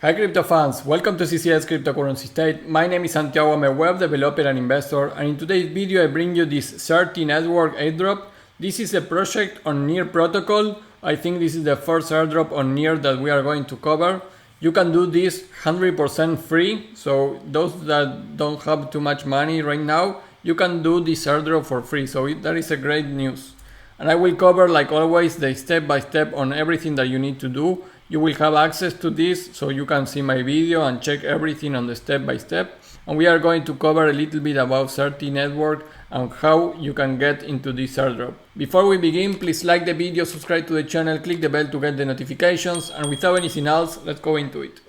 Hi crypto fans, welcome to CCS Cryptocurrency State. My name is Santiago, I'm a web developer and investor, and in today's video I bring you this Certy Network Airdrop. This is a project on Near protocol. I think this is the first airdrop on Near that we are going to cover. You can do this 100% free, so those that don't have too much money right now, you can do this airdrop for free, so that is a great news. And I will cover, like always, the step-by-step on everything that you need to do. You will have access to this, so you can see my video and check everything on the step-by-step. And we are going to cover a little bit about Certy Network and how you can get into this airdrop. Before we begin, please like the video, subscribe to the channel, click the bell to get the notifications, and without anything else, let's go into it.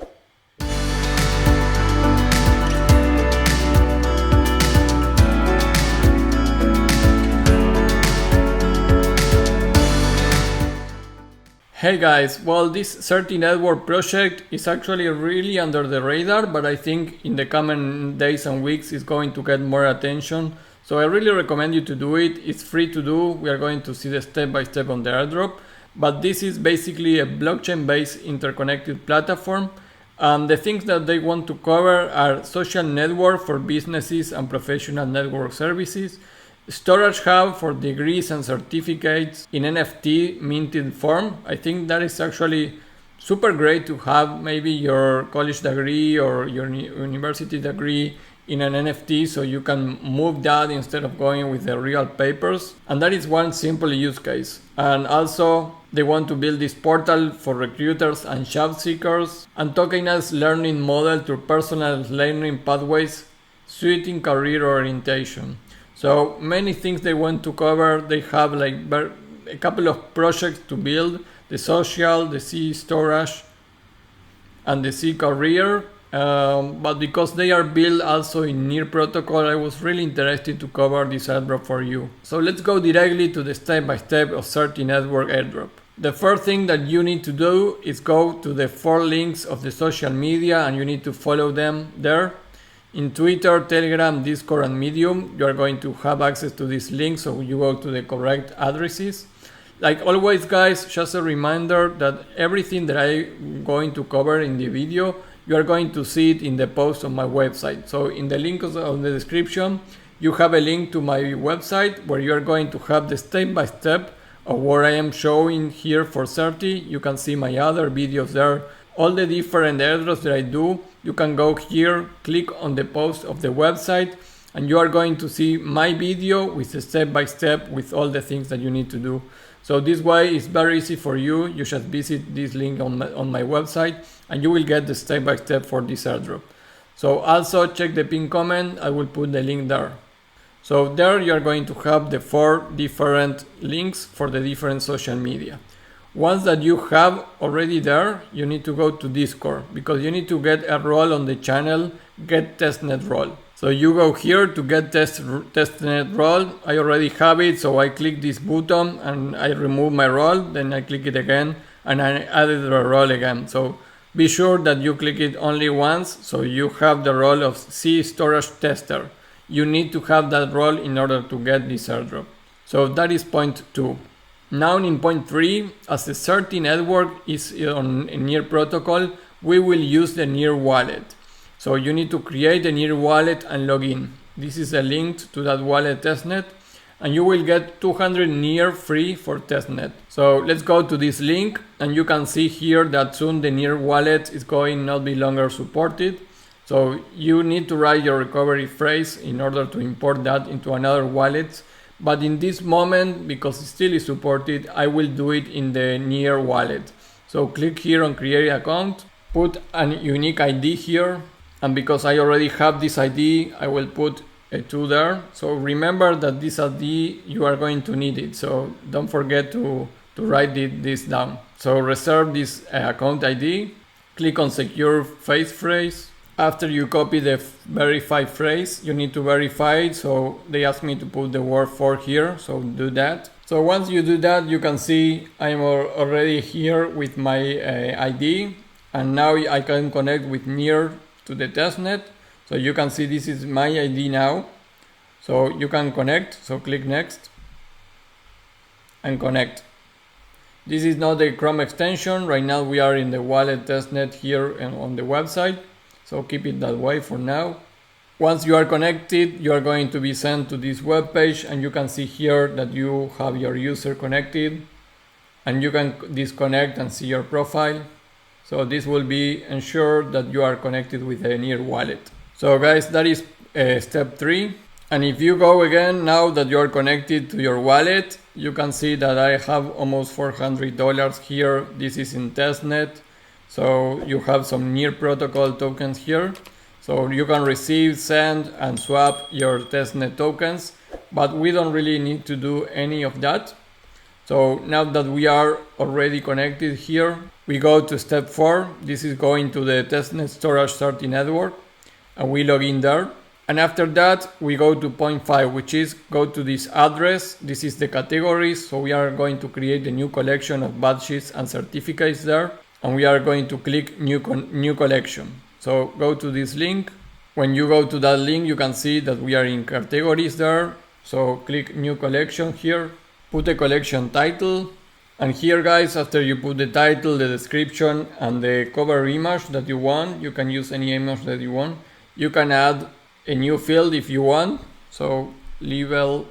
Hey guys, well, this Certy Network project is actually really under the radar, but I think in the coming days and weeks it's going to get more attention. So I really recommend you to do it. It's free to do. We are going to see the step-by-step on the airdrop, but this is basically a blockchain-based interconnected platform. The things that they want to cover are social network for businesses and professional network services, storage hub for degrees and certificates in NFT minted form. I think that is actually super great to have maybe your college degree or your university degree in an NFT, so you can move that instead of going with the real papers. And that is one simple use case. And also they want to build this portal for recruiters and job seekers and tokenized learning model to personalized learning pathways suiting career orientation. So many things they want to cover. They have like a couple of projects to build: the social, the C storage, and the C career. But because they are built also in Near protocol, I was really interested to cover this airdrop for you. So let's go directly to the step-by-step of Certy Network Airdrop. The first thing that you need to do is go to the 4 links of the social media, and you need to follow them there. In Twitter, Telegram, Discord, and Medium, you are going to have access to these links, so you go to the correct addresses. Like always, guys, just a reminder that everything that I'm going to cover in the video, you are going to see it in the post on my website. So in the link of the description, you have a link to my website where you are going to have the step-by-step of what I am showing here for Certy. You can see my other videos there. All the different airdrops that I do, you can go here, click on the post of the website, and you are going to see my video with the step-by-step with all the things that you need to do. So this way it's very easy for you. You just visit this link on my website and you will get the step-by-step for this airdrop. So also check the pinned comment, I will put the link there. So there you are going to have the 4 different links for the different social media. Once that you have already there, you need to go to Discord because you need to get a role on the channel, get testnet role. So you go here to get testnet role. I already have it, so I click this button and I remove my role, then I click it again and I added the role again. So be sure that you click it only once, so you have the role of C storage tester. You need to have that role in order to get this airdrop. So that is point 2. Now in point 3, as the Certy network is on a Near protocol, we will use the Near wallet. So you need to create a Near wallet and log in. This is a link to that wallet testnet, and you will get 200 Near free for testnet. So let's go to this link, and you can see here that soon the Near wallet is going not be longer supported. So you need to write your recovery phrase in order to import that into another wallet. But in this moment, because it still is supported, I will do it in the Near wallet. So click here on create account, put a unique ID here. And because I already have this ID, I will put a 2 there. So remember that this ID, you are going to need it. So don't forget to write this down. So reserve this account ID, click on secure phrase. After you copy the verified phrase, you need to verify it. So they asked me to put the word for here, so do that. So once you do that, you can see I'm already here with my ID, and now I can connect with Near to the testnet. So you can see this is my ID now. So you can connect, so click next and connect. This is not a Chrome extension. Right now we are in the wallet testnet here and on the website. So keep it that way for now. Once you are connected, you are going to be sent to this web page, and you can see here that you have your user connected, and you can disconnect and see your profile. So this will be ensured that you are connected with a near wallet. So guys, that is step 3. And if you go again, now that you are connected to your wallet, you can see that I have almost $400 here. This is in testnet. So you have some near protocol tokens here. So you can receive, send, and swap your testnet tokens, but we don't really need to do any of that. So now that we are already connected here, we go to step 4. This is going to the testnet storage Certy network, and we log in there. And after that, we go to point 5, which is go to this address. This is the categories. So we are going to create a new collection of badges and certificates there. And we are going to click new collection. So go to this link. When you go to that link, you can see that we are in categories there. So click new collection here. Put a collection title. And here guys, after you put the title, the description, and the cover image that you want, you can use any image that you want. You can add a new field if you want. So label.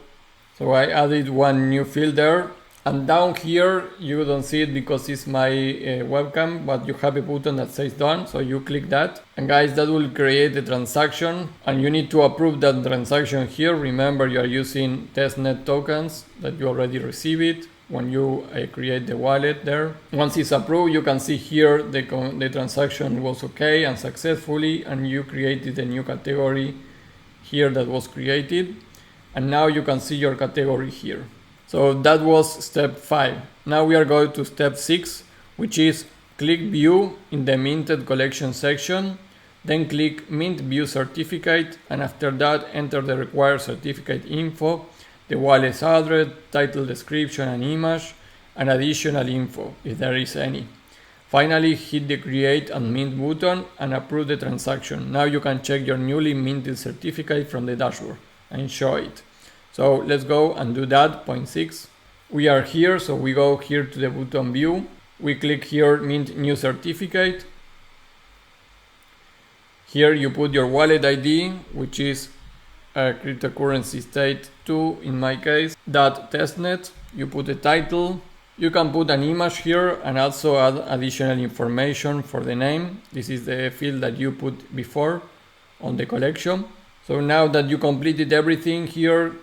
So I added one new field there. And down here, you don't see it because it's my webcam, but you have a button that says done. So you click that. And guys, that will create a transaction. And you need to approve that transaction here. Remember, you are using testnet tokens that you already receive it when you create the wallet there. Once it's approved, you can see here the transaction was okay and successfully, and you created a new category here that was created. And now you can see your category here. So that was step 5. Now we are going to step 6, which is click view in the minted collection section, then click mint view certificate, and after that enter the required certificate info, the wallet's address, title, description, and image, and additional info if there is any. Finally, hit the create and mint button and approve the transaction. Now you can check your newly minted certificate from the dashboard and show it. So let's go and do that. Point 6. We are here, so we go here to the button view. We click here mint new certificate. Here you put your wallet ID, which is a cryptocurrency state 2 in my case, .testnet. You put a title. You can put an image here and also add additional information for the name. This is the field that you put before on the collection. So now that you completed everything here,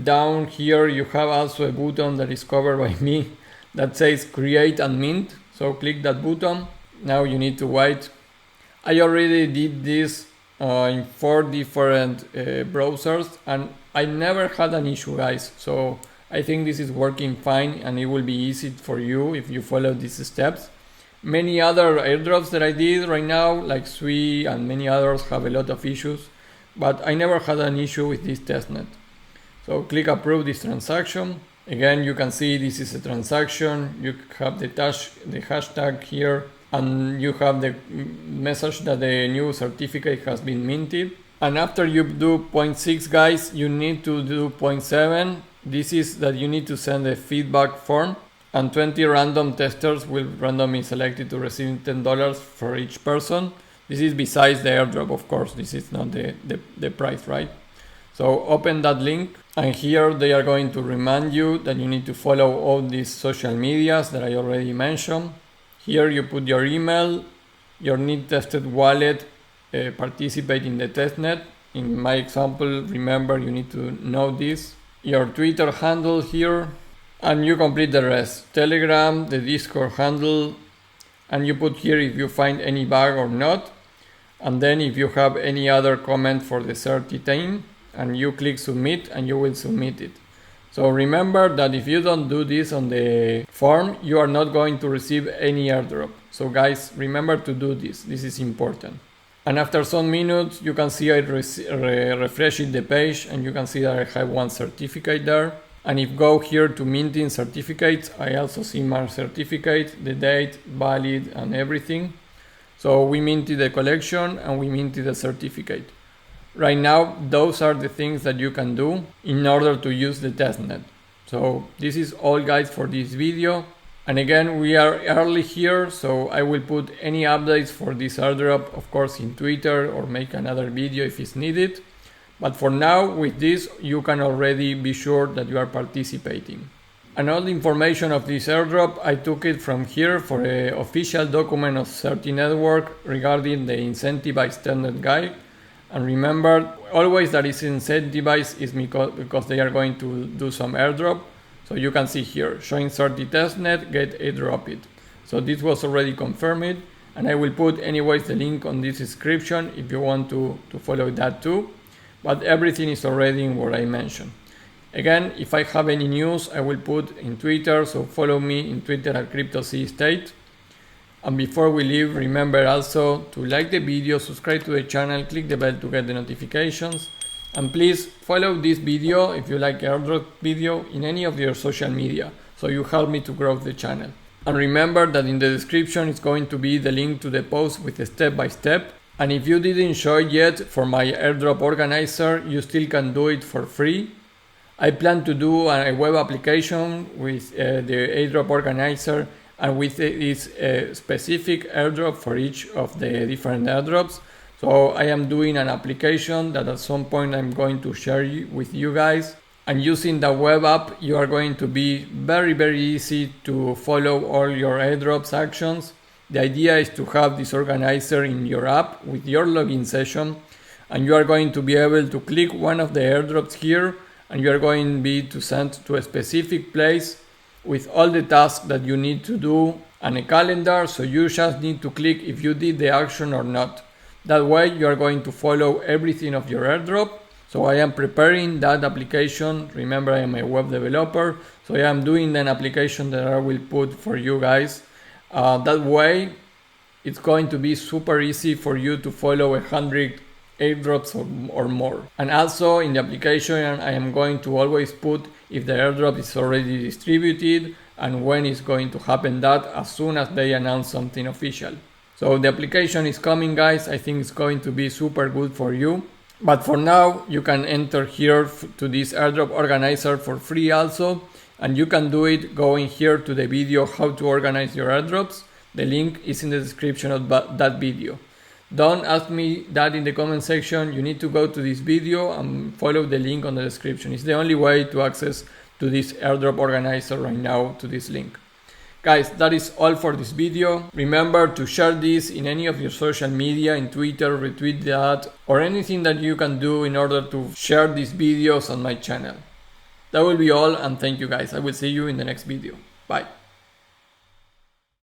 down here you have also a button that is covered by me that says create and mint. So click that button. Now you need to wait. I already did this in 4 different browsers, and I never had an issue, guys. So I think this is working fine, and it will be easy for you if you follow these steps. Many other airdrops that I did right now, like Sui and many others, have a lot of issues, but I never had an issue with this testnet. So click approve this transaction. Again, you can see this is a transaction. You have the hashtag here, and you have the message that the new certificate has been minted. And after you do point 6, guys, you need to do point 7. This is that you need to send a feedback form, and 20 random testers will randomly selected to receive $10 for each person. This is besides the airdrop, of course. This is not the price, right? So open that link, and here they are going to remind you that you need to follow all these social medias that I already mentioned. Here you put your email, your need tested wallet, participate in the testnet. In my example, remember you need to know this. Your Twitter handle here, and you complete the rest. Telegram, the Discord handle, and you put here if you find any bug or not. And then if you have any other comment for the Certy team, and you click submit, and you will submit it. So remember that if you don't do this on the form, you are not going to receive any airdrop. So guys, remember to do this. This is important. And after some minutes, you can see I refreshing the page, and you can see that I have one certificate there. And if go here to minting certificates, I also see my certificate, the date, valid, and everything. So we minted the collection and we minted the certificate. Right now, those are the things that you can do in order to use the testnet. So this is all, guys, for this video. And again, we are early here, so I will put any updates for this airdrop, of course, in Twitter or make another video if it's needed. But for now, with this, you can already be sure that you are participating. And all the information of this airdrop, I took it from here for an official document of Certy Network regarding the incentivized Testnet guide. And remember, always that is incentivized is because they are going to do some airdrop. So you can see here, showing Certy Testnet, get airdropped. So this was already confirmed, and I will put anyways the link on this description if you want to follow that too. But everything is already in what I mentioned. Again, if I have any news, I will put in Twitter, so follow me in Twitter at CryptoCState. And before we leave, remember also to like the video, subscribe to the channel, click the bell to get the notifications. And please follow this video if you like airdrop video in any of your social media, so you help me to grow the channel. And remember that in the description is going to be the link to the post with the step by step. And if you didn't show it yet for my airdrop organizer, you still can do it for free. I plan to do a web application with the airdrop organizer and with this specific airdrop for each of the different airdrops. So I am doing an application that at some point I'm going to share with you guys. And using the web app, you are going to be very easy to follow all your airdrops actions. The idea is to have this organizer in your app with your login session, and you are going to be able to click one of the airdrops here, and you are going to be sent to a specific place with all the tasks that you need to do and a calendar. So you just need to click if you did the action or not. That way you are going to follow everything of your airdrop. So I am preparing that application. Remember, I am a web developer, so I am doing an application that I will put for you guys. That way it's going to be super easy for you to follow 100 airdrops or more. And also in the application, I am going to always put if the airdrop is already distributed and when it's going to happen, that as soon as they announce something official. So the application is coming, guys. I think it's going to be super good for you. But for now, you can enter here to this airdrop organizer for free also. And you can do it going here to the video how to organize your airdrops. The link is in the description of that video. Don't ask me that in the comment section. You need to go to this video and follow the link on the description. It's the only way to access to this airdrop organizer right now, to this link. Guys, that is all for this video. Remember to share this in any of your social media, in Twitter, retweet that, or anything that you can do in order to share these videos on my channel. That will be all, and thank you guys. I will see you in the next video. Bye.